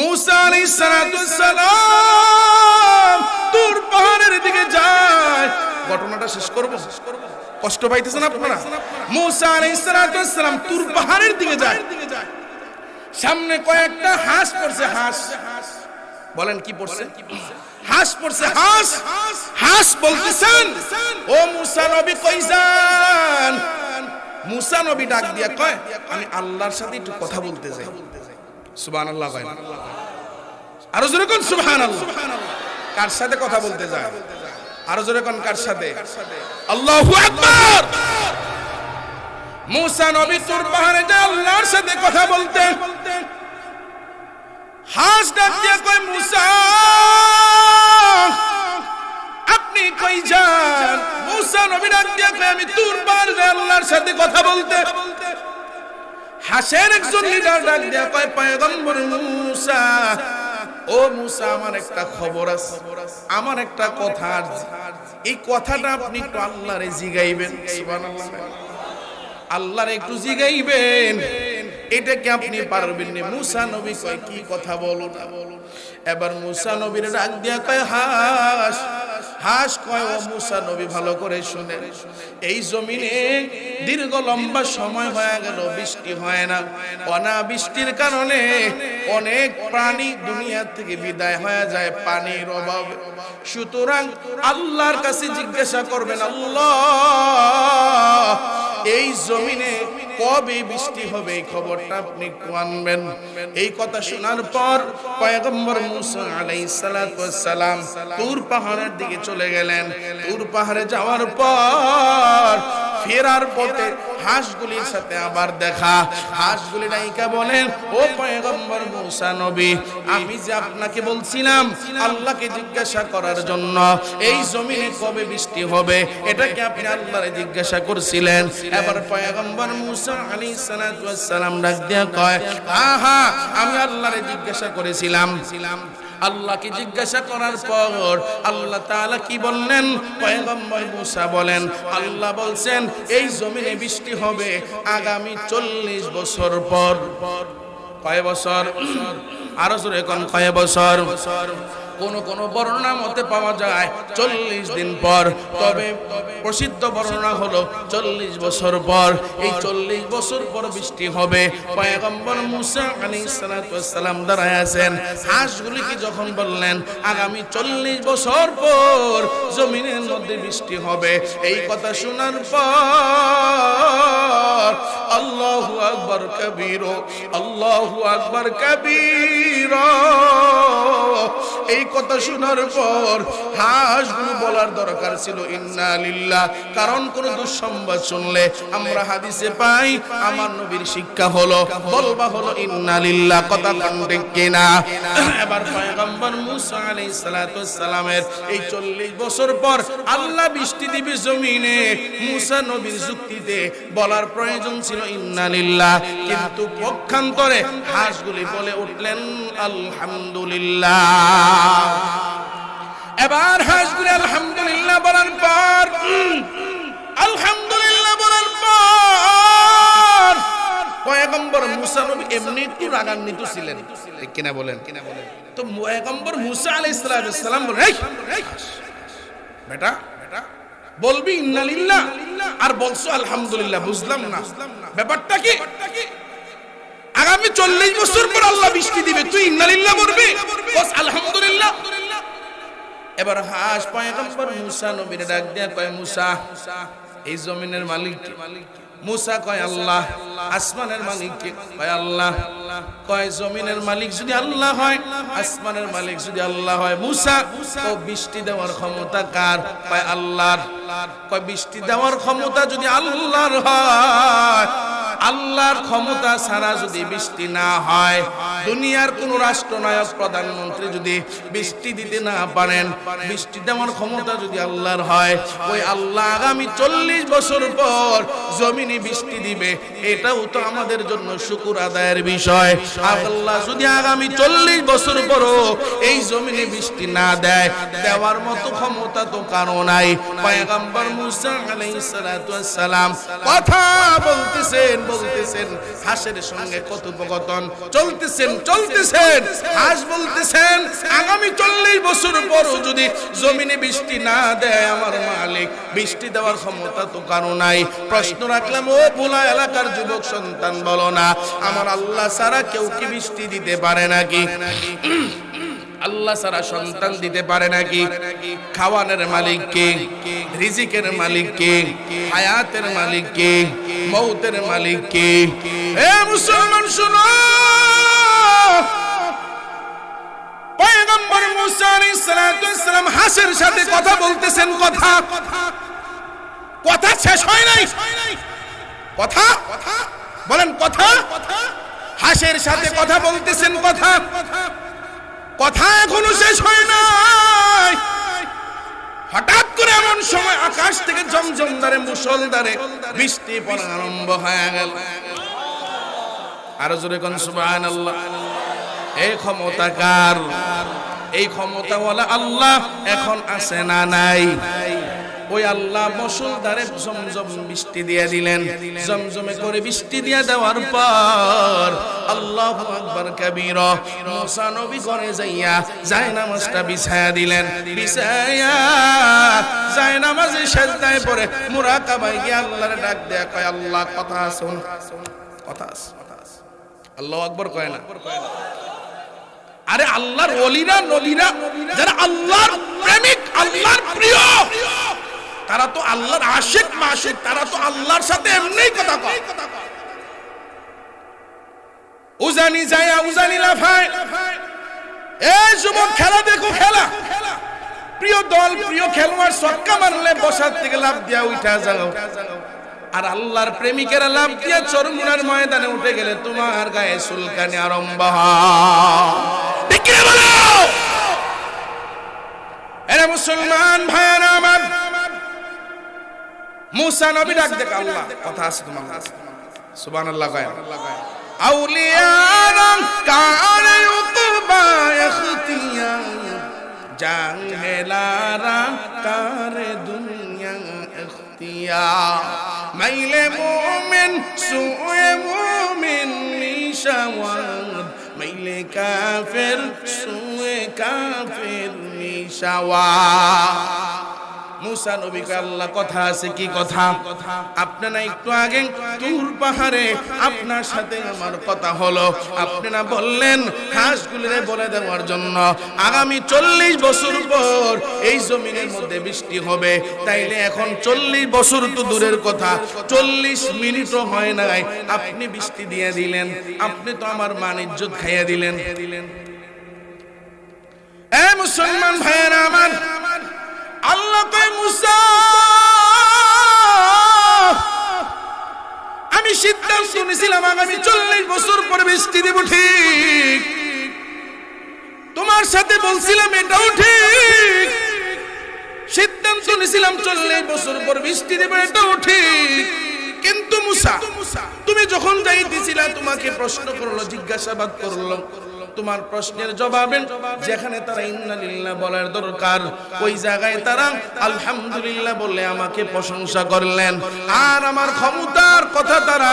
মুসা আলাইহিস সালাম তুর পাহাড়ের দিকে যায়। ঘটনাটা শেষ করব, কষ্ট পাইতেছেন আপনারা? মুসা আলাইহিস সালাম তুর পাহাড়ের দিকে যায়। সামনে কয়েকটা হাঁস পড়ছে। হাঁস বলেন কি পড়ছে? হাঁস পড়ছে। হাঁস হাঁস বলতেছেন, ও মুসা নবী কই যান? মুসা নবী ডাক দিয়া কয়, আমি আল্লাহর সাথে একটু কথা বলতে চাই। সুবহানাল্লাহ। আরো জোরে কোন সুবহানাল্লাহ। কার সাথে কথা বলতে যায়? আরো জোরে কোন কার সাথে? আল্লাহু আকবার। মুসা নবী তুর পাহাড়ে যায় আল্লাহর সাথে কথা বলতে। হাঁস ডাক দিয়া কয়, মুসা আপনি কই যান? মুসা নবী ডাক দিয়া কয়, আমি তুর পাহাড়ে যায় আল্লাহর সাথে কথা বলতে। হাঁসের একজন লিডার ডাক দিয়া কয়, পয়গম্বর মুসা, ও মুসা আমার একটা খবর আছে, আমার একটা কথা আছে। এই কথাটা আপনি একটু আল্লাহরে জিগাইবেন। সুবহানাল্লাহ। আল্লাহরে একটু জিগাইবেন, এটা কি আপনি পারবেন না? মুসা নবী কয়, কি কথা বলো না। এবার মুসা নবীর ডাক দিয়া কয়, হাঁস। হাঁস কয়, ও মুসা নবী ভালো করে শুনেন, এই জমিনে দীর্ঘ লম্বা সময় হয়ে গেল বৃষ্টি হয় না। অনাবৃষ্টির কারণে অনেক প্রাণী দুনিয়া থেকে বিদায় হয়ে যায় পানির অভাবে। সুতরাং আল্লাহর কাছে জিজ্ঞাসা করবেন, আল্লাহ এই জমিনে কবে বৃষ্টি হবে এই খবরটা আপনি একটু আনবেন। এই কথা শোনার পর পয়গম্বর মুসা আলাইহিস সালাতু ওয়াস সালাম তুর পাহাড়ের দিকে চলে গেলেন। তুর পাহাড়ে যাওয়ার পর ফেরার পথে হাঁসগুলির সাথে আবার দেখা। হাঁসগুলি ডাইকা বলেন, ও পয়গম্বর মুসা নবী, আমি যে আপনাকে বলছিলাম আল্লাহকে জিজ্ঞাসা করার জন্য এই জমিনে কবে বৃষ্টি হবে, এটা কি আপনি আল্লাহরে জিজ্ঞাসা করছিলেন? এবার পয়গম্বর মুসা আলাইহিস সালাতু ওয়াস সালাম ডাক দিয়া কয়, আহা আমি আল্লাহরে জিজ্ঞাসা করেছিলাম। আল্লাহকে জিজ্ঞাসা করার পর আল্লাহ তাআলা কি বললেন? পয়গম্বর মুসা বলেন, আল্লাহ বলছেন এই জমিনে বৃষ্টি হবে আগামী 40 বছর পর। কয় বছর? আরো জোরে কোন কয় বছর? কোন বর্ণনা মতে পাওয়া যায় 40 দিন পর, তবে প্রসিদ্ধ বর্ণনা হলো 40 বছর পর। এই 40 বছর পর বৃষ্টি হবে। পয়গম্বর মুসা আলাইহিস সালাতু ওয়াস সালাম দাঁড়ায় আছেন। হাঁসগুলিকে যখন বললেন আগামী 40 বছর পর জমিনের মধ্যে বৃষ্টি হবে, এই কথা শোনার পর আল্লাহু আকবার কবীরা, আল্লাহু আকবার কবীরা, এই কথা শোনার পর হাঁসগুলো বলার দরকার ছিল ইন্না লিল্লাহ। কারণ কোন দুঃসংবাদ শুনলে আমরা হাদিসে পাই, আমার নবীর শিক্ষা হলো বলবা হলো ইন্না লিল্লাহ। কথা ঠিক কিনা? এবার পয়গম্বর মুসা আলাইহিস সালাতু ওয়াস সালামের এই 40 বছর পর আল্লাহ বৃষ্টি দিবে জমিনে, মুসা নবীর যুক্তিতে বলার প্রয়োজন ছিল ইন্না লিল্লাহ, কিন্তু পক্ষান্তরে হাঁসগুলি বলে উঠলেন আলহামদুলিল্লাহ। এবার হাঁসগুলি আলহামদুলিল্লাহ বলার পর আলহামদুলিল্লাহ বলার পর পয়গম্বর মুসা নবী এমনি একটু রাগান্বিত ছিলেন, ঠিক কিনা বলেন? তো পয়গম্বর মুসা আলাইহিস সালাম বলেন, এই বেটা বলবি ইন্না লিল্লাহ আর বলছো আলহামদুলিল্লাহ, বুঝলাম না ব্যাপারটা কি? আগামী 40 বছর পর আল্লাহ বৃষ্টি দিবে, তুই ইন্না লিল্লাহ বলবি, বস আলহামদুলিল্লাহ। এবার হাঁস পয়গম্বর মুসা নবীর ডাক দিয়া কয়, মুসা এই জমিনের মালিক কে? মুসা কয় আল্লাহ। আসমানের মালিক কে? কয় আল্লাহ। কয় জমিনের মালিক যদি আল্লাহ হয়, আসমানের মালিক যদি আল্লাহ হয়, মুসা ও বৃষ্টি দেওয়ার ক্ষমতা কার? কয় আল্লাহর। কয় বৃষ্টি দেওয়ার ক্ষমতা যদি আল্লাহর হয়, আল্লাহর ক্ষমতা ছাড়া যদি বৃষ্টি না হয়, দুনিয়ার কোন রাষ্ট্রনায়ক প্রধানমন্ত্রী যদি বৃষ্টি দিতে না পারেন, বৃষ্টি দেওয়ার ক্ষমতা যদি আল্লাহর হয়, ওই আল্লাহ আগামী 40 বছর পর জমিনে বৃষ্টি দিবে, এটাও তো আমাদের জন্য শুকর আদায়ের বিষয়। আল্লাহ যদি আগামী 40 বছর পরও এই জমিনে বৃষ্টি না দেয়, দেওয়ার মতো ক্ষমতা তো কারো নাই। পয়গম্বর মুসা আলাইহিস সালাতু ওয়াস সালাম কথা বলতেছেন, হাঁসের সঙ্গে কথোপকথন চলতেছেন। হাঁস বলতেছেন আগামী 40 বছর পরও যদি জমিনে বৃষ্টি না দেয় আমার মালিক, বৃষ্টি দেওয়ার ক্ষমতা তো কারো নাই। প্রশ্ন রাখলাম, ও ভোলা এলাকার যুবক সন্তান, বলো না আমার আল্লাহ ছাড়া কেউ কি বৃষ্টি দিতে পারে নাকি? আল্লাহ ছাড়া সন্তান দিতে পারে নাকি? খাওয়ানোর মালিক কে? রিজিকের মালিক কে? হায়াতের মালিক কে? মৌতের মালিক কে? এ মুসলমান শুনো, পয়গম্বর মুসা আলাইহিস সালাতু ওয়াস সালাম হাঁসের সাথে কথা বলতেছেন। কথা শেষ হয় নাই। কথা বলেন, কথা হাঁসের সাথে কথা বলতেছেন। কথা এখনো শেষ হয় নাই। হঠাৎ করে এমন সময় আকাশ থেকে ঝমঝমদারে মুষলধারে বৃষ্টি পড়া আরম্ভ হয়ে গেল। আরো জোরে কোন সুবহানাল্লাহ। এই ক্ষমতা কার? এই ক্ষমতাওয়ালা আল্লাহ এখন আছে না নাই? ওই আল্লাহ মুষলধারে ঝমঝম বৃষ্টি দিয়ে দিলেন। ঝমঝমে করে বৃষ্টি দিয়ে দেওয়ার পর আল্লাহু আকবার কাবীরা, মুসা নবী ঘরে যাইয়া জায়নামাজটা বিছায়া দিলেন। বিছায়া জায়নামাজে সিজদায় পড়ে মুরাকাবায় গিয়ে আল্লাহর ডাক দেয়া কয়, আল্লাহ কথা শুন, কথা আছে। আল্লাহু আকবার কয় না? আরে আল্লাহর ওলিরা নবীরা যারা আল্লাহর প্রেমিক, আল্লাহর প্রিয়, তারা তো আল্লাহর আশিক মাশিক, তারা তো আল্লাহর সাথে এমনিই কথা কয়। উজানি যায় উজানি লাফায়। এই যুবক খেলা দেখো, খেলা। প্রিয় দল, প্রিয় খেলোয়াড় ছক্কা মারলে বসার থেকে লাফ দিয়া উঠা যাও। আর আল্লাহর প্রেমিকেরা লাফ দিয়া চরমুনার ময়দানে উঠে গেলে তোমার গায়ে চুলকানি আরম্ভ হয়। ঠিক কি বলো? এরা মুসলমান ভাইরা আমার, মুসা নবী ডাক দেখ, আল্লাহ কথা আছে তোমার কাছে। সুবহানাল্লাহ কয়। আউলিয়ারা কারে উকবা ইখতিয়া, জাহেলারা কারে দুনিয়া ইখতিয়ার। মাইলে মুমিন সুয়ে মুমিন নিশাওয়াত, মাইলে কাফের সুয়ে কাফের নিশাওয়াত। মুসা নবীকে আল্লাহ কথা আছে। কি কথা? আপনারা একটু আগে তুর পাহাড়ে আপনার সাথে আমার কথা হলো, আপনারা বললেন হাঁসগুলোরে বলে দেওয়ার জন্য আগামী 40 বছর পর এই জমিনের মধ্যে বৃষ্টি হবে। তাইলে এখন 40 বছর তো দূরের কথা, 40 মিনিটও হয় নাই, আপনি বৃষ্টি দিয়ে দিলেন। আপনি তো আমার মান ইজ্জত খাইয়া দিলেন। এ মুসলমান ভাইয়েরা আমার, আল্লাহ কয় মুসা, আমি সিদ্ধান্ত নিয়েছিলাম আগামী 40 বছর পর বৃষ্টি দেব, ঠিক। তোমার সাথে বলছিলাম এটাও ঠিক। সিদ্ধান্ত নিয়েছিলাম 40 বছর পর বৃষ্টি দেব, এটাও ঠিক। কিন্তু মুসা, তুমি যখন যাইতেছিলা তোমাকে প্রশ্ন করলো, জিজ্ঞাসাবাদ করলো। তোমার প্রশ্নের জবাবে যেখানে তারা ইন্না লিল্লাহ বলার দরকার, ওই জায়গায় তারা আলহামদুলিল্লাহ বলে আমাকে প্রশংসা করলেন। আর আমার ক্ষমতার কথা তারা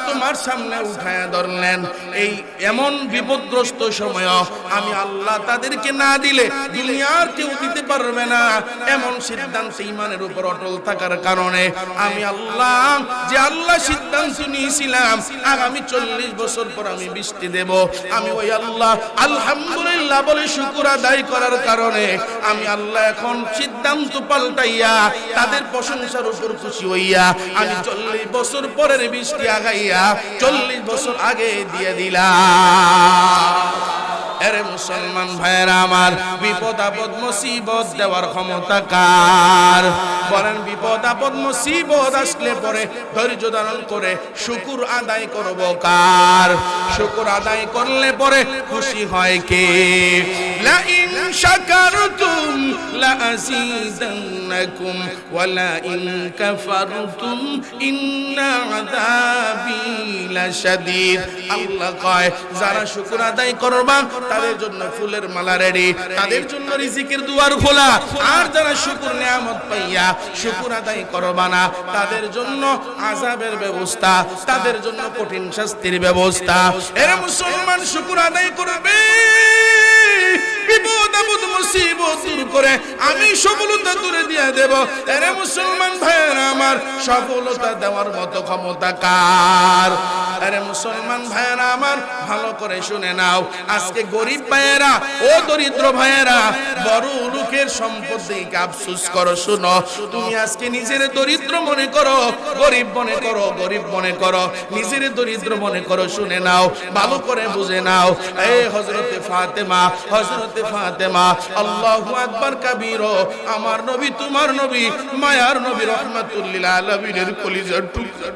তোমার সামনে উঠায়া ধরলেন। এই এমন বিপদগ্রস্ত সময় আমি আল্লাহ তাদেরকে না দিলে দুনিয়ার কেউ দিতে পারবে না, এমন সিদ্ধান্ত ঈমানের উপর অটল থাকার কারণে আমি আল্লাহ, যে আল্লাহ সিদ্ধান্ত নিয়েছিলাম আগামী 40 বছর পর আমি বৃষ্টি দেব, আমি ওই আল্লাহ আলহামদুলিল্লাহ বলে শুকর আদায় করার কারণে আমি আল্লাহ এখন সিদ্ধান্ত পাল্টাইয়া তাদের প্রশংসার উপর খুশি হইয়া আমি 40 বছর পরের বৃষ্টি আগাইয়া 40 বছর আগে দিয়ে দিলাম। এরে মুসলমান ভাইরা আমার, বিপদ আপদ মুসিবত দেওয়ার ক্ষমতা কার? বলেন, বিপদ আপদ মুসিবত আসলে পরে ধৈর্য ধারণ করে শুকর আদায় করব কার? শুকর আদায় করলে পরে খুশি হয় কে? লা ইন শাকারতুম লাযীদান্নাকুম ওয়া লা ইন কাফারতুম ইন্না আযাবি লাশাদীদ। আল্লাহ কয় যারা শুকর আদায় করবা তাদের জন্য ফুলের মালা রেডি, তাদের জন্য রিজিকের দুয়ার খোলা। আর যারা শুকর নিয়ামত পাইয়া শুকর আদায় করবা না তাদের জন্য আযাবের ব্যবস্থা, তাদের জন্য কঠিন শাস্তির ব্যবস্থা। এরা মুসলমান শুকর আদায় করবে, বিপদ আপদ মুসিবত দূর করে আমি সফলতা দূরে দিয়ে দেব। এরা মুসলমান ভাইয়েরা আমার, সফলতা দেওয়ার মতো ক্ষমতা কার? আরে মুসলমান ভাইয়েরা আমার, ভালো করে শুনে নাও। আজকে গরিব ভাইয়েরা ও দরিদ্র ভাইয়েরা বড় লোকের সম্পদ দেখে আফসোস করো। শুনো, তুমি আজকে নিজের দরিদ্র মনে করো, গরিব মনে করো, গরিব মনে করো, নিজের দরিদ্র মনে করো। শুনে নাও, ভালো করে বুঝে নাও। এই হযরতে ফাতেমা, হযরতে ফাতেমা, আল্লাহু আকবার কাবীরা, আমার নবী তোমার নবী মায়ার নবী রাহমাতুল লিল আলামিনের কলিজার টুকরা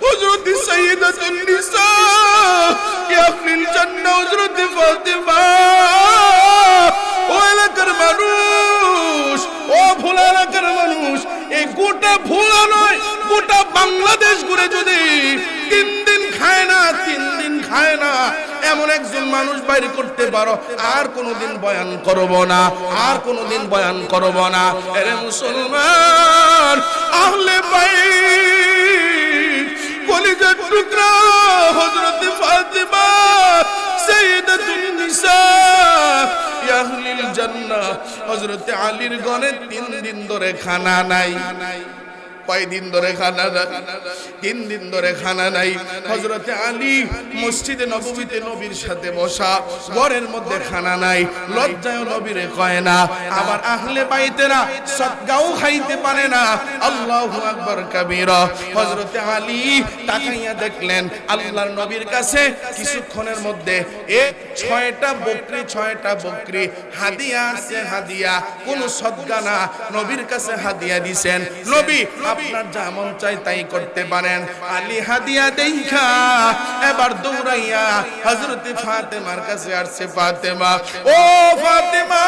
হযরতে সাইয়্যিদাতুন নিসা ইয়াফিল জান্নাহ হযরতে ফাতেমা। ও এলাকার মানুষ, ও ভোলা এলাকার মানুষ, এই গোটা ভোলা নয় গোটা বাংলাদেশ ঘুরে যদি 3 দিন খায় না, 3 দিন খায় না এমন একজন মানুষ বাইরে করতে পারো, আর কোনোদিন বয়ান করব না, আর কোনোদিন বয়ান করব না। এরে মুসলমান, আহলে বাইত কলিজার টুকরা হযরতে ফাতেমা সাইয়্যিদাতুন নিসা আহলিল জান্নাহ হযরতে আলীর গনে 3 দিন ধরে খানা নাই। কয়দিন ধরে খানা নাই? 3 দিন ধরে খানা নাই। হযরতে আলী মসজিদে নববীতে নবীর সাথে বসা, ঘরের মধ্যে খানা নাই, লজ্জায় নবীরে কয় না। আবার আহলে বাইতেরা সদকাও খাইতে পারে না। আল্লাহু আকবার কাবীরা। হযরতে আলী তাকাইয়া দেখলেন আল্লাহর নবীর কাছে কিছুক্ষণের মধ্যে 6টা বকরি, 6টা বকরি হাদিয়া আছে, হাদিয়া, কোন সদকা না, নবীর কাছে হাদিয়া দিবেন। নবী আপনার যা মন চাই তাই করতে পারেন। আলী হাদিয়া দেখা এবার দৌড়াইয়া হযরতে ফাতেমার কাছে আসছে। ফাতেমা, ও ফাতেমা,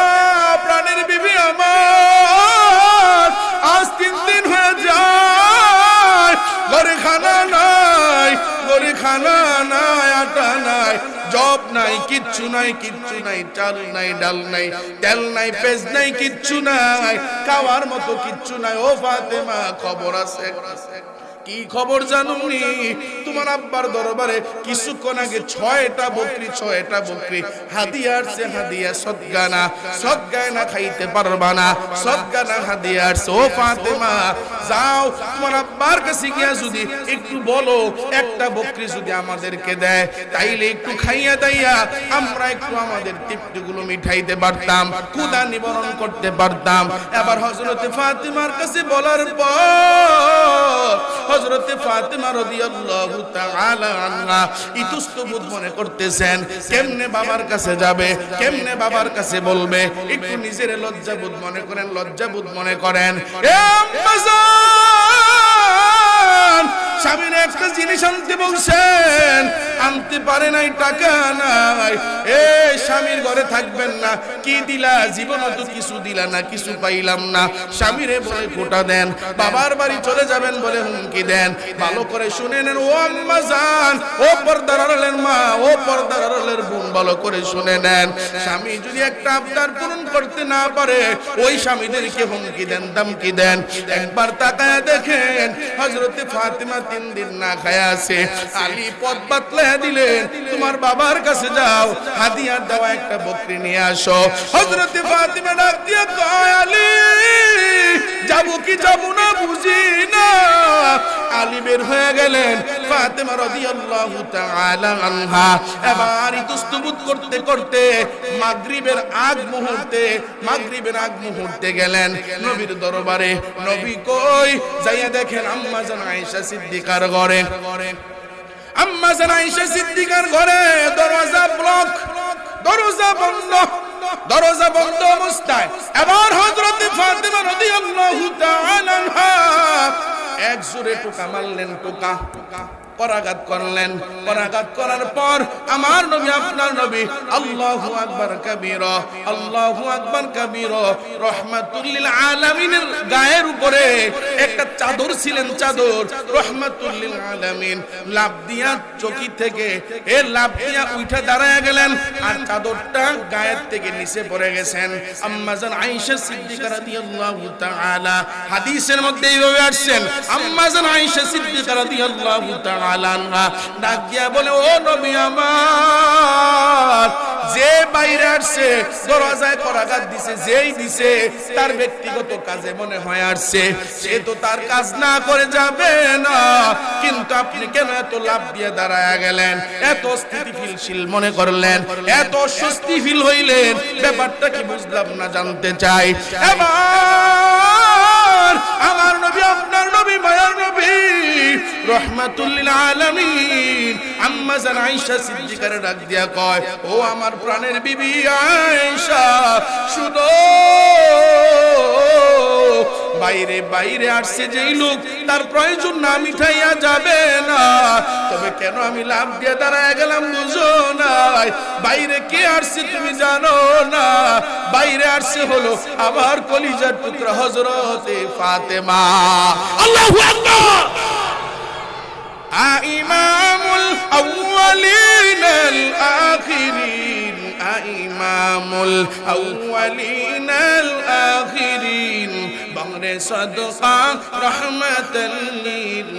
প্রাণের বিবি আমার, আজ 3 দিন হয়ে যায়, ঘরে খানা নাই, ঘরে খানা নাই, আটা নাই, জব নাই, কিচ্ছু নাই, কিচ্ছু নাই, চাল নাই, ডাল নাই, তেল নাই, পেঁয়াজ নাই, কিচ্ছু নাই, খাওয়ার মতো কিচ্ছু নাই। ও ফাতেমা, খবর আছে? কি খবর জানুনি? তোমার আব্বার দরবারে কিছুক্ষণ আগে 6টা বকরি, 6টা বকরি হাদিয়া আসছে, হাদিয়া, সদকা না, সদকা না, খাইতে পারবা না, সদকা না, হাদিয়া আসছে। ও ফাতেমা, যাও তোমার আব্বার কাছে গিয়া যদি একটু বলো একটা বকরি যদি আমাদেরকে দেয়, তাইলে একটু খাইয়া দাইয়া আমরা একটু আমাদের তৃপ্তিগুলো মিঠাইতে পারতাম, ক্ষুধা নিবারণ করতে পারতাম। এবার হযরতে ফাতেমার কাছে বলার পর হযরতে ফাতেমা রাদিয়াল্লাহু তাআলা আনহা ইতস্তবোধ মনে করতেছেন, কেমনে বাবার কাছে যাবে, কেমনে বাবার কাছে বলবে। একটু নিজের লজ্জাবোধ মনে করেন, লজ্জাবোধ মনে করেন। এ আম্মাজান, স্বামীর একটা জিনিস আনতে বলছেন, আনতে পারে নাই, টাকা নাই। এ স্বামীর ঘরে থাকবেন না, কি দিলা? জীবনে তো কিছু দিলা না, কিছু পাইলাম না। স্বামীরে বলে খোটা দেন, বাবার বাড়ি চলে যাবেন বলে হুমকি দেন। ভালো করে শুনে নেন ও আম্মা জান, ও পর্দার আড়ালের মা, ও পর্দার আড়ালের বোন, ভালো করে শুনে নেন। স্বামী যদি একটা আবদার পূরণ করতে না পারে, ওই স্বামীদেরকে হুমকি দেন, ধমকি দেন। একবার তাকায় দেখেন হযরতে ফাতেমা 3 দিন না খায়া আছে। আলী পথ বাতলায়া দিলেন, তোমার বাবার কাছে যাও, হাদিয়া দেওয়া একটা বকরি নিয়ে আসো। হযরতে ফাতেমা ডাক দিয়া কয়, আলী যাবো কি যাবো না বুঝি না। আলী বের হয়ে গেলেন। ফাতেমা রাদিয়াল্লাহু তাআলা আনহা এবার ইতস্তবোধ করতে করতে মাগরিবের আগ মুহূর্তে গেলেন নবীর দরবারে। নবী কই? যাইয়া দেখেন আম্মা জান আয়েশা সিদ্দিকার ঘরে। আম্মা জান আয়েশা সিদ্দিকার ঘরে দরজা ব্লক, দরজা বন্ধ, দরজা বন্ধ অবস্থায় এবার হযরতে ফাতেমা রাদিয়াল্লাহু তাআলা আনহা এক জোরে টোকা মারলেন। টোকা করাঘাত করলেন। করাঘাত করার পর আমার নবী আপনার নবী আল্লাহু আকবার কাবীরা, আল্লাহু আকবার কাবীরা, রাহমাতুল লিল আলামিনের গায়ের উপরে একটা চাদর ছিলেন, চাদর রাহমাতুল লিল আলামিন লাফ দিয়া চকি থেকে লাফ দিয়া উঠে দাঁড়ায় গেলেন, আর চাদরটা গায়ের থেকে নিচে পড়ে গেছেন। আম্মা জান আয়েশা সিদ্দিকা রাদিয়াল্লাহু তাআলা হাদিসের মধ্যে এইভাবে আসছেন, আম্মা জান আয়েশা সিদ্দিকা রাদিয়াল্লাহু তাআলা আনহা ডাক দিয়া বলে, ও নবী আমার, যে বাইরে আসছে দরজায় করাঘাত দিছে, যেই দিছে তার ব্যক্তিগত কাজে মনে হয় আসছে, সে তো তার কাজ না করে যাবে না, কিন্তু আপনি কেন এত লাভ দিয়ে দাঁড়ায় গেলেন, এত স্থিতিশীল মনে করলেন, এত স্বস্তি ফিল হইলেন, ব্যাপারটা কি বুঝলাম না, জানতে চাই। এবার আমার নবী আপনার নবী মায়ার নবী রাহমাতুল লিল আলামিন আম্মা জান আয়েশা সিদ্দিকার ডাক দিয়া কয়, ও আমার প্রাণের বিবি আয়েশা, শুনো, বাইরে বাইরে আসছে যেই লোক তার প্রয়োজন না মিটাইয়া যাবে না, তবে কেন আমি লাভ দিয়ে দাঁড়ায় গেলাম বুঝো নাই। বাইরে কে আসছে তুমি জানো না, বাইরে আসছে হলো আমার কলিজার টুকরা হযরতে ফাতেমা। আল্লাহু আকবার। ইমামুল আউয়ালিন আল আখিরিন, ইমামুল আউয়ালিন আল আখিরিন, বংরে সাদকা রাহমাতাল লিল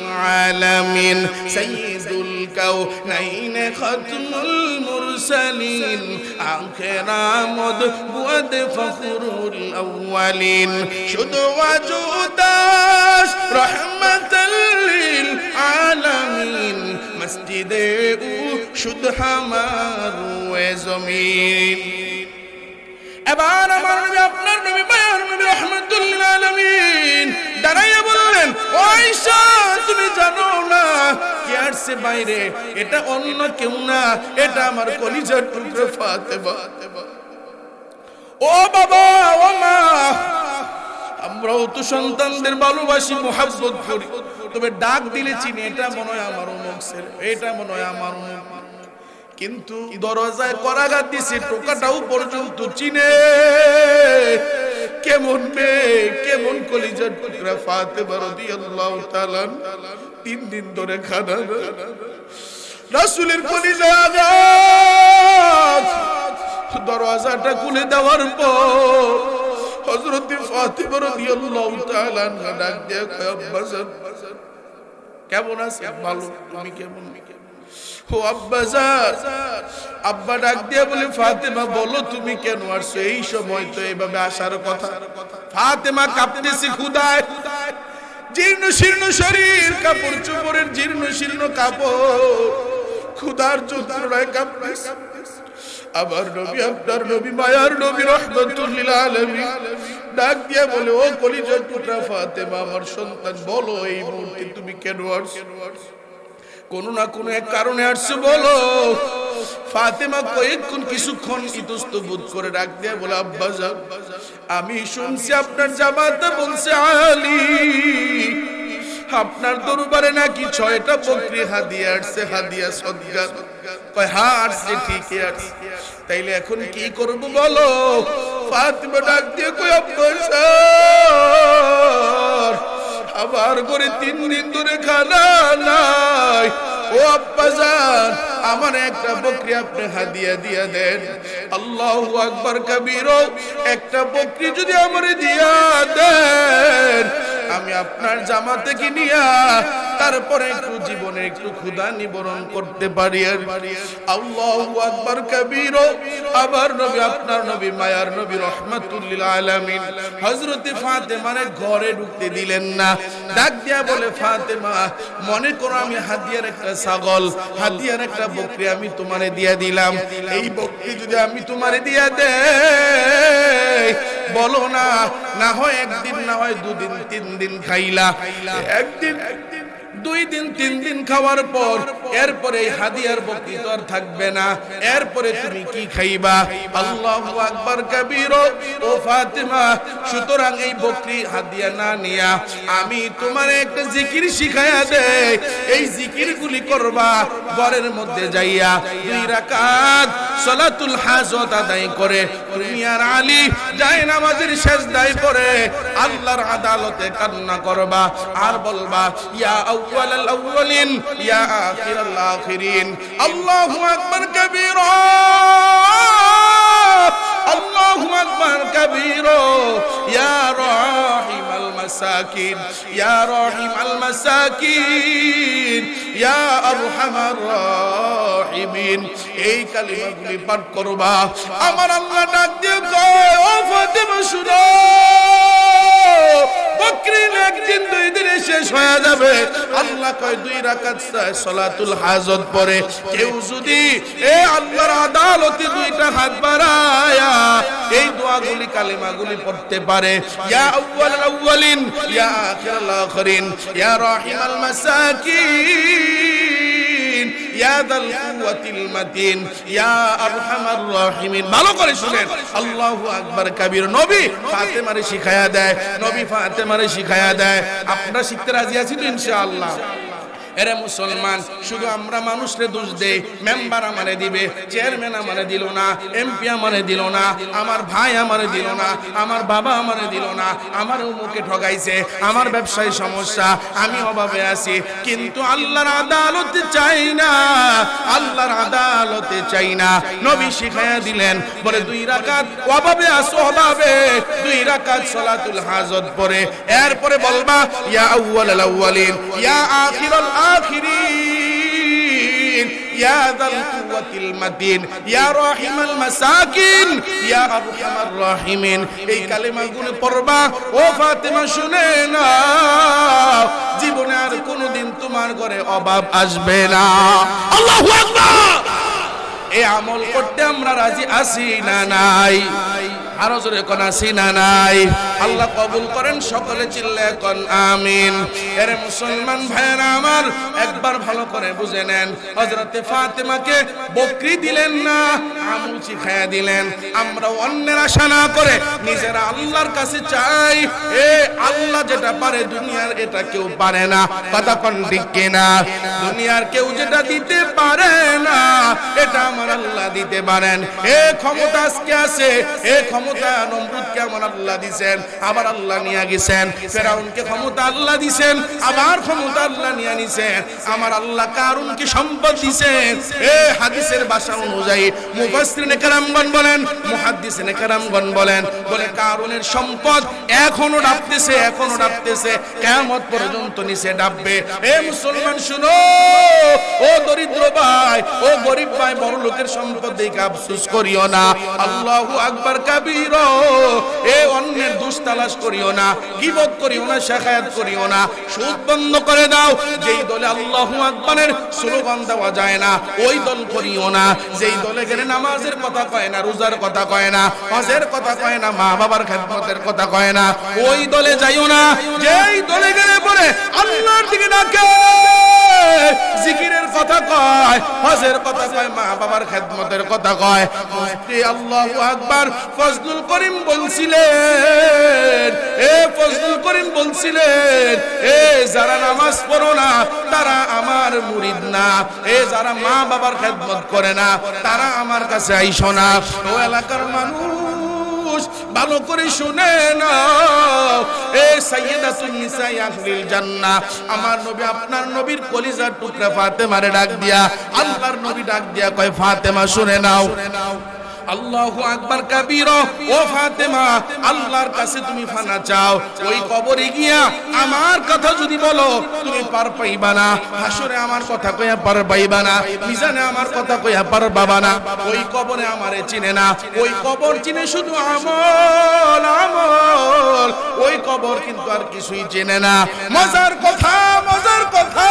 আলামিন, সাইয়্যিদুল কাউনাইন খাতমুল মুরসালিন, আখিরামুদ বুয়াদ ফখরুল আউয়ালিন, শুধু ওয়াজুদাস রাহমাতাল লিল আলামিন, মসজিদে শুধু হামার ওয়ে জমিন। এবার আমার নবী আপনার নবী মায়ার নবী রাহমাতুল লিল আলামিন দাঁড়াইয়া বললেন, ও আয়েশা, তুমি জানো না কে আসছে বাইরে, এটা অন্য কেউ না, এটা আমার কলিজার টুকরা ফাতেমা। ও বাবা, ও মা, আমরাও তো সন্তানদের ভালোবাসি, মোহাব্বত করি, তবে ডাক দিলে চিনি, এটা মনে হয় আমার অমুক ছেলে, এটা মনে হয় আমার অমুক, কিন্তু দরজায় করাঘাত দিছে, টোকাটাও পর্যন্ত চিনে। কেমন মেয়ে, কেমন কলিজার টুকরা ফাতেমা রাদিয়াল্লাহু তাআলা 3 দিন ধরে খানা না, রাসূলের কলিজায় আঘাত। দরজাটা খুলে দেওয়ার পর হযরত ফাতেমা রাদিয়াল্লাহু তাআলা ডাক দিয়ে কয়, আব্বা জান কেমন আছেন? ভালো, তুমি কেমন? ও আব্বা জান। আব্বা ডাক দিয়ে বলে, ফাতেমা বলো তুমি কেন আসছো? এই সময় তো এইভাবে আসার কথা। ফাতেমা কাঁপতেছে ক্ষুধায়, জীর্ণ শীর্ণ শরীর, কাপড় চোপড়ের জীর্ণ শীর্ণ কাপড়, ক্ষুধার যন্ত্রণায় কাঁপতেছে। আমার নবী আপনার নবী মায়ার নবী রাহমাতুল লিল আলামিন ডাক দিয়ে বলে, ও কলিজার টুকরা ফাতেমা, আমার সন্তান, বলো এই মুহূর্তে তুমি কেন আসছো? কোনো না কোনো এক কারণে আসছো, বলো। ফাতেমা কিছুক্ষণ ইতস্তত করে ডাক দিয়ে বলে, আব্বা জান, আমি শুনছি আপনার জামাতা বলছে আলী আপনার দরবারে নাকি 6টা বকরি হাদিয়া আসছে, হাদিয়া সদকা। কয় হ্যাঁ আসছে, ঠিকই আসছে, তাইলে এখন কি করব বলো। ফাতেমা ডাক দিয়ে কয়, আব্বা জান, আমার ঘরে 3 দিন ধরে খানা নাই, ও আব্বা জান, আমার একটা বকরি আপনি হাদিয়া দিয়া দেন। আল্লাহু আকবার কাবীরা, একটা বকরি যদি আমারে দিয়া দেন, আমি আপনার জামাতে কি নিয়া তারপরে একটু জীবনে একটু ক্ষুধা নিবারণ করতে পারি। আল্লাহু আকবার কাবীরা। আবার নবী আপনার নবী মায়ার নবী রাহমাতুল লিল আলামিন হযরতে ফাতেমারে ঘরে ঢুকতে দিলেন না। ডাক দিয়া বলে, ফাতেমা, মনে করো আমি হাদিয়ার একটা ছাগল, হাদিয়ার একটা বকরি আমি তোমারে দিয়া দিলাম, এই বকরি যদি আমি তোমারে দিয়া দেই, বলো না, না হয় 1 দিন, না হয় 2 দিন, 3 দিন খাইলা, 1 দিন 2 দিন 3 দিন খাওয়ার পর এরপরে এই হাদিয়ার বকরি তো আর থাকবে না, এরপরে তুমি কি খাইবা? আল্লাহু আকবার কাবীরা। ও ফাতেমা, সুতরাং এই বকরি হাদিয়া না নিয়া আমি তোমার একটা জিকির শিখায়া দেই, এই জিকিরগুলি করবা। ঘরের মধ্যে যাইয়া 2 রাকাত সালাতুল হাজত আদায় করে তুমি আর আলী যায় নামাজের সিজদায় পড়ে আল্লাহর আদালতে কান্না করবা আর বলবা, ইয়া আউয়ালাল আউয়ালিন ইয়া আখিরাল আখিরিন। আল্লাহু আকবার কাবীরা, আল্লাহু আকবার কাবীরা। ইয়া রাহিমাল মাসাকিন ইয়া রাহিমাল মাসাকিন ইয়া আরহামার রাহিমিন। এই কালিমাগুলি পাঠ করবা। আমার আল্লাহ ডাক দিয়ে কয়, ও ফাতেমা শুনো, বকরি একদিন 2 দিনে শেষ হয়ে যাবে। আল্লাহ কয় 2 রাকাত সালাতুল হাজত পড়ে কেউ যদি আল্লাহর আদালতে 2টা হাত বাড়ায়া এই দোয়াগুলি কালিমাগুলি পড়তে পারে, ইয়া আউয়ালাল আউয়ালিন ইয়া আখিরাল আখিরিন ইয়া রাহিমাল মাসাকিন ইয়া দাল কুওয়াতিল মাতিন ইয়া আরহামার রাহিমিন। ভালো করে শুনেন, আল্লাহু আকবার কাবীর। নবী ফাতেমারে শিখায়া দেয়, নবী ফাতেমারে শিখায়া দেয়। আপনারা শিখতে রাজি আছি তো ইনশাআল্লাহ? এরে মুসলমান, শুধু আমরা মানুষরে দোষ দেই, মেম্বার আমারে দিবে, চেয়ারম্যান আমারে দিল না, এমপি আমারে দিল না, আমার ভাই আমারে দিল না, আমার বাবা আমারে দিল না, আমার মুখে ঠগাইছে, আমার ব্যবসায় সমস্যা, আমি অভাবে আছি। কিন্তু আল্লাহর আদালতে চাই না, আল্লাহর আদালতে চাই না। নবী শিখায়া দিলেন, বলে 2 রাকাত অভাবে আসো, অভাবে 2 রাকাত সালাতুল হাজত পড়ে এরপরে বলবা, ইয়া আউয়ালাল আউয়ালিন ইয়া আখিরাল আখিরিন ইয়া যাল কুওয়াতিল মাতিন ইয়া রাহিমাল মাসাকিন ইয়া আরহামার রাহিমিন। এই কালিমাগুলো পড়বা। ও ফাতেমা শুনে না, জীবনে আর কোনোদিন তোমার ঘরে অভাব আসবে না। আল্লাহু আকবার। এই আমল করতে আমরা রাজি আছি না নাই? আরো জোরে কোন আছি না নাই? আল্লাহ কবুল করেন, সকলে চিল্লায় কোন আমিন। এর মুসলমান ভাইয়েরা আমার, একবার ভালো করে বুঝে নেন, হযরতে ফাতেমাকে বকরি দিলেন না, আমল শিখায়া দিলেন। আমরা অন্যের আশা না করে নিজেরা আল্লাহর কাছে চাই। আল্লাহ যেটা পারে দুনিয়ার এটা কেউ পারে না। কথা কোন ঠিক কিনা? দুনিয়ার কেউ যেটা দিতে পারে না এটা আমার আল্লাহ দিতে পারেন। ক্ষমতা আজকে আছে, ক্ষমতা নমরুদকে আমার আল্লাহ দিয়েছেন, আবার আল্লাহ নিয়ে গেছেন। ফেরাউনকে ক্ষমতা আল্লাহ দিয়েছেন, আবার ক্ষমতা আল্লাহ নিয়ে নিছেন। আমার আল্লাহ কারুনকে সম্পদ দিয়েছেন। হাদিসের ভাষা অনুযায়ী মুফাসসিরিনে কেরামগণ বলেন, মুহাদ্দিসিনে কেরামগণ বলেন, বলে কারুনের সম্পদ এখনো ডাবতেছে, এখনো ডাবতেছে, কিয়ামত পর্যন্ত নিচে ডাববে। মুসলমান শুনো, ও দরিদ্র ভাই, ও গরিব ভাই, বড় লোকের সম্পদ দেখে আফসোস করিও না। আল্লাহু আকবার কাবীরা। অন্যের দোষ তালাশ করিও না, গীবত করিও না, শাকায়াত করিও না, সুদ বন্ধ করে দাও। যেই দলে আল্লাহু আকবারের স্লোগান দেওয়া যায় না ওই দল করিও না। যেই দলে গেলে নামাজের কথা কয় না, রোজার কথা কয় না, হজের কথা কয় না, মা বাবার খেদমতের কথা কয় না, ওই দলে যাইও না। যেই দলে গেলে পরে আল্লাহর দিকে ডাকে, জিকিরের কথা কয়, হজের কথা কয়, মা বাবার খেদমতের কথা কয়। মুফতি আল্লাহু আকবার ফজলুল করিম বলছিলেন, ফজলুল করিম বলছিলেন, যারা নামাজ পড়ো না তারা আমার মুরিদ না, যারা মা বাবার খেদমত করে না তারা আমার কাছে আইসো না। ও এলাকার মানুষ ভালো করে শুনে নাও, সাইয়্যিদাতুন নিসাই আহলিল জান্নাহ, আমার নবী আপনার নবীর কলিজার টুকরা ফাতেমারে ডাক দিয়া, আল্লাহর নবী ডাক দিয়া কয়, ফাতেমা শুনে নাও। আল্লাহু আকবার কাবীরা। ও ফাতেমা, আল্লাহর কাছে তুমি ফানা চাও, ওই কবরে গিয়া আমার কথা যদি বলো তুমি পার পাইবা না, হাসরে আমার কথা কইয়া পার পাইবা না, মিজানে আমার কথা কইয়া পার পাবা না। ওই কবরে আমারে চিনে না, ওই কবর চিনে শুধু আমল আমল, ওই কবর কিন্তু আর কিছুই চেনে না। মজার কথা, মজার কথা,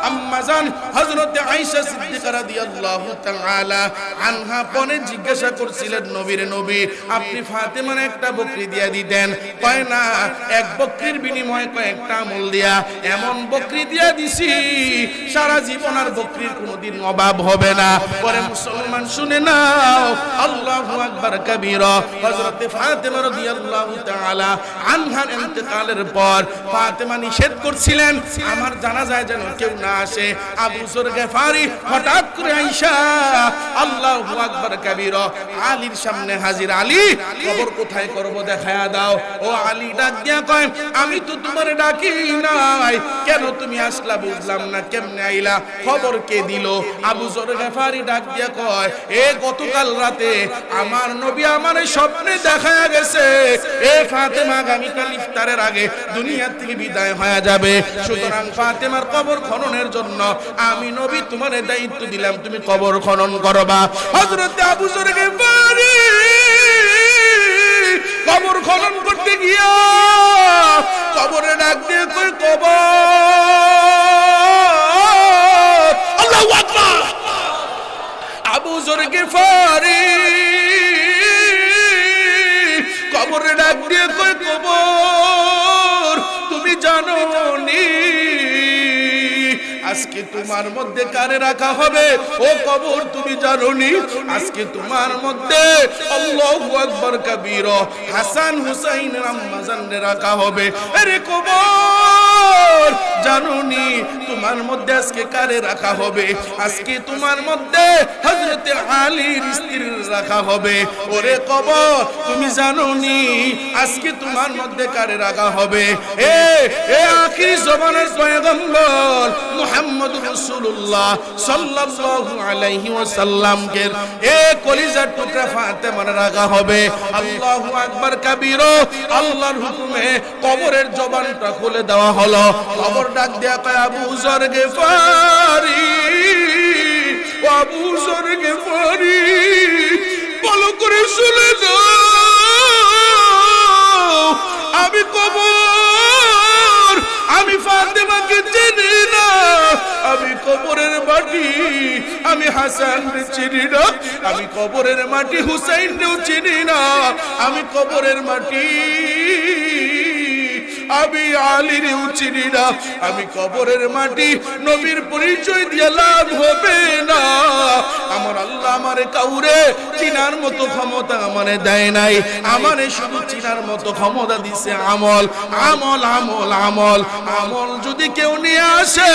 আম্মা আম্মাজান হযরত আয়েশা সিদ্দিকা রাদিয়াল্লাহু তাআলা আনহা পরে জিজ্ঞাসা করছিলেন, নবীর নবী আপনি ফাতেমার একটা বকরি দিয়া দিতেন। কয় না, এক বকরির বিনিময়ে কয়েকটা আমল দিয়া এমন বকরি দিয়া দিছি সারা জীবন আর বকরির কোনোদিন অভাব হবে না। পরে মুসলমান শুনে নাও, আল্লাহু আকবার কাবীরা। হযরত ফাতেমা রাদিয়াল্লাহু তাআলা আনহার ইন্তেকালের পর ফাতেমা নিষেধ করছিলেন আমার জানাজায় যেন কেউ না আসে। আবু যর গফারি হঠাৎ করে আয়েশা, আল্লাহু আকবার কাবীরা, আলীর সামনে হাজির। আলী, কবর কোথায় করব দেখায়া দাও। ও আলী ডাক দিয়া কয়, আমি তো তোমারে ডাকি নাই, কেন তুমি আসলা বুঝলাম না, কেমনে আইলা, খবর কে দিল? আবু যর গফারি ডাক দিয়া কয়, এ গতকাল রাতে আমার নবী আমারে স্বপ্নে দেখায়া গেছে এ ফাতেমা আগামীকাল ইফতারের আগে দুনিয়া থেকে বিদায় হয়ে যাবে। সুতরাং ফাতেমার কবর খননের জন্য আমি নবী তোমারে দায়িত্ব দিলাম, তুমি কবর খনন করবা। হযরত আবু যর গফারি কবর খনন করতে গিয়া কবরে ডাক দিয়ে কই, কবর, আল্লাহু আকবার। আবু যর গফারি কবরে ডাক দিয়ে কই, কবর তুমি জানো নি আজকে তোমার মধ্যে কারে রাখা হবে? ও কবর তুমি জানো নি আজকে তোমার মধ্যে আল্লাহু আকবার কাবীরা হাসান হুসাইন আম্মাজানরে রাখা হবে। আরে কবর জানো নি তোমার মধ্যে আজকে কারে রাখা হবে? আজকে তোমার মধ্যে হযরত আলীর স্ত্রী রাখা হবে। ওরে কবর তুমি জানো নি আজকে তোমার মধ্যে কারে রাখা হবে? এ আখিরি জমানার পয়গম্বর মুহাম্মদুর রাসূলুল্লাহ সাল্লাল্লাহু আলাইহি ওয়াসাল্লাম কে এ কলিজার টুকরা ফাতেমার রাখা হবে। আল্লাহু আকবার কাবীরা। আল্লাহর হুকুমে কবরের জবানটা খুলে দেওয়া হলো। কবর ডাক দেয়া কয়, আবু যর গফারি, আবু যর গফারি ভালো করে শুনে দাও, আমি কবর, আমি ফাতেমাকে চিনি না, আমি কবরের মাটি, আমি হাসানকে চিনি না, আমি কবরের মাটি হুসাইনকেও চিনি না, আমি কবরের মাটি আমি আলীরও চিনি না, আমি কবরের মাটি নবীর পরিচয় দিয়ে লাভ হবে না। আমার আল্লাহ আমারে কাউরে চিনার মতো ক্ষমতা আমারে দেয় নাই, আমারে শুধু চিনার মতো ক্ষমতা দিছে আমল, আমল, আমল, আমল। আমল যদি কেউ নিয়ে আসে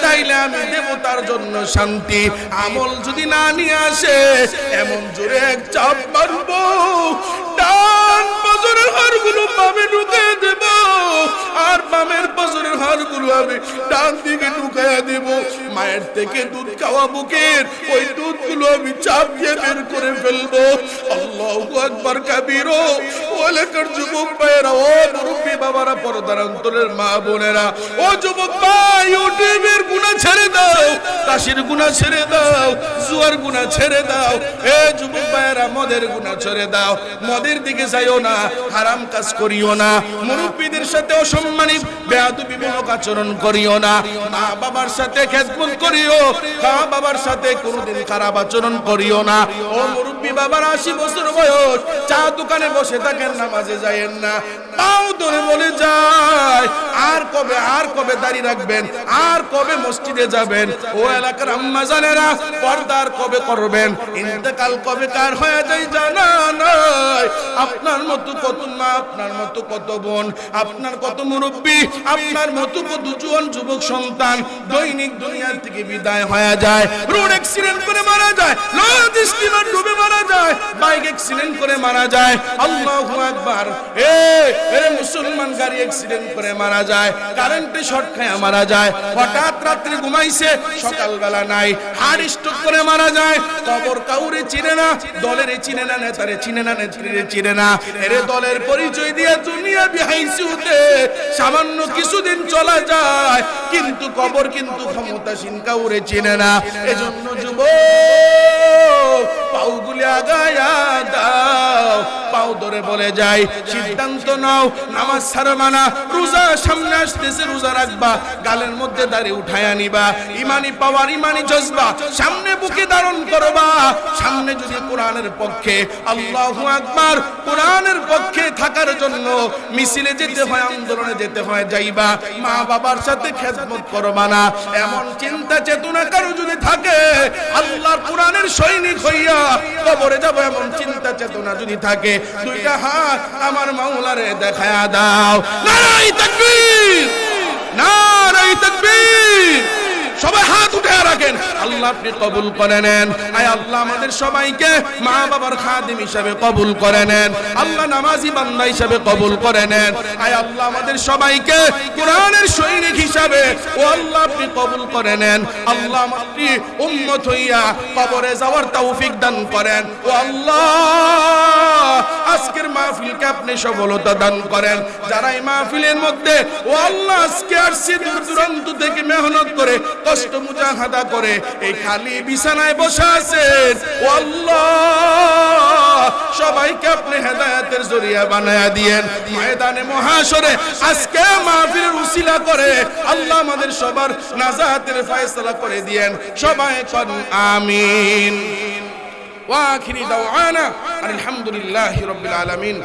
তাইলে আমি দেব তার জন্য শান্তি। আমল যদি না নিয়ে আসে এমন জোরে এক চাপ মারবো, ডান পাজরের হাড়গুলো বামে ঢুকে দেব, আর বামের পাজরের হাড়গুলো আমি ডান দিকে ঢুকাইয়া দেব। মায়ের থেকে দুধ খাওয়া বুকের ওই দুধগুলো আমি চাপ দিয়ে বের করে ফেলবো। আল্লাহু আকবার কাবীরা। ও এলাকার যুবক ভাইয়েরা, ও মুরব্বী বাবারা, পর্দার অন্তরের মা বোনেরা, ও যুবক ভাই, ইউটিউবের গুনাহ ছেড়ে দাও, তাসির গুনাহ ছেড়ে দাও, জুয়ার গুনাহ ছেড়ে দাও। এ যুবক ভাইয়েরা, মদের গুনাহ ছেড়ে দাও, মদের দিকে যাইও না, হারাম কাজ করিও না, মুরব্বীদের সাথে অসম্মানী বেয়াদবিমূলক আচরণ করিও না, মা বাবার সাথে খেদমত করিও, মা বাবার সাথে কোনোদিন খারাপ আচরণ করিও না। ও মুরব্বী বাবার 80 বছর বয়স, চা দোকানে বসে থাকেন, নামাজে যায়েন না, পাও ধরে বলে যায় আর কবে, আর কবে দাড়ি রাখবেন, আর কবে মসজিদে যাবেন? ও এলাকার আম্মা জানেরা, পর্দার কবে করবেন? ইন্তেকাল কবে কার হয়ে যায় জানা নাই। আপনার মতো কত মা, আপনার মতো কত বোন, আপনার কত মুরব্বী, আপনার মতো কত জোয়ান যুবক সন্তান দৈনিক দুনিয়া থেকে বিদায় হয়ে যায়, রোড অ্যাক্সিডেন্ট করে মারা যায়, লঞ্চ স্টিমার ডুবে মারা যায়, বাইক অ্যাক্সিডেন্ট করে মারা যায়। আল্লাহু আকবার। এ মুসলমান গাড়ি অ্যাক্সিডেন্ট করে মারা যায়, কারেন্টে শর্ট খেয়ে মারা যায়, হঠাৎ রাত্রে ঘুমাইছে, সকালবেলা নাই, হার্ট স্ট্রোক করে মারা যায়। কবর কাউরে চিনে না, দলের চিনে না, নেতারে চিনে না, নেত্রীরে চিনে না। এরে দলের পরিচয় দিয়ে দুনিয়া বিহাইসুতে সামান্য কিছুদিন চলা যায়, কিন্তু কবর কিন্তু ক্ষমতাসীন কাউরে চিনে না। এজন্য যুবক, পাউগুলি আগায়া দাও, পাও ধরে বলে যায়, সিদ্ধান্ত নাও, নামাজ ছাড়বা না, রোজা সামনে আসতেছে, রোজা রাখবা, গালের মধ্যে দাড়ি উঠায়া নিবা, ইমানি পাওয়ার, ইমানি জজবা সামনে বুকে ধারণ করবা। সামনে যদি কোরআনের পক্ষে, আল্লাহু আকবার, কোরআনের পক্ষে থাকার জন্য মিছিলে যেতে হয়, আন্দোলনে যেতে হয়, যাইবা। মা বাবার সাথে খেদমত করবা না, এমন চিন্তা চেতনা কারো যদি থাকে, আল্লাহর কোরআনের সৈনিক হইয়া কবরে যাব, এমন চিন্তা চেতনা যদি থাকে, দুইটা হাত আমার মাওলারে দেখায়া দাও। নারায়ে তাকবীর, নারায়ে তাকবীর। সবাই হাত উঠে রাখেন। আল্লাহ আপনি কবুল করে নেন। আয় আল্লাহ আমাদের সবাইকে মা বাবার খাদিম হিসেবে কবুল করে নেন। আল্লাহ নামাজি বান্দা হিসেবে কবুল করে নেন। আয় আল্লাহ আমাদের সবাইকে কোরআনের সৈনিক হিসেবে ও আল্লাহ আপনি কবুল করে নেন। আল্লাহ আপনি উম্মত হইয়া কবরে যাওয়ার তৌফিক দান করেন। ও আল্লাহ আজকের মাহফিলকে আপনি সফলতা দান করেন। যারা এই মাহফিলের মধ্যে ও আল্লাহ আজকে আসছে দূর দূরান্ত থেকে মেহনত করে, কষ্ট মুজাহাদা করে এই খালি বিছানায় বসে আছেন, ও আল্লাহ সবাইকে আপনি হেদায়েতের জরিয়া বানায়া দিয়েন। ময়দানে মহাশরে আজকে মাহফিলের উসিলা করে আল্লাহ আমাদের সবার নাজাতের ফয়সালা করে দিয়েন। সবাই কোন আমিন। ওয়া আখিরি দাওয়ানা আলহামদুলিল্লাহি রাব্বিল আলামিন।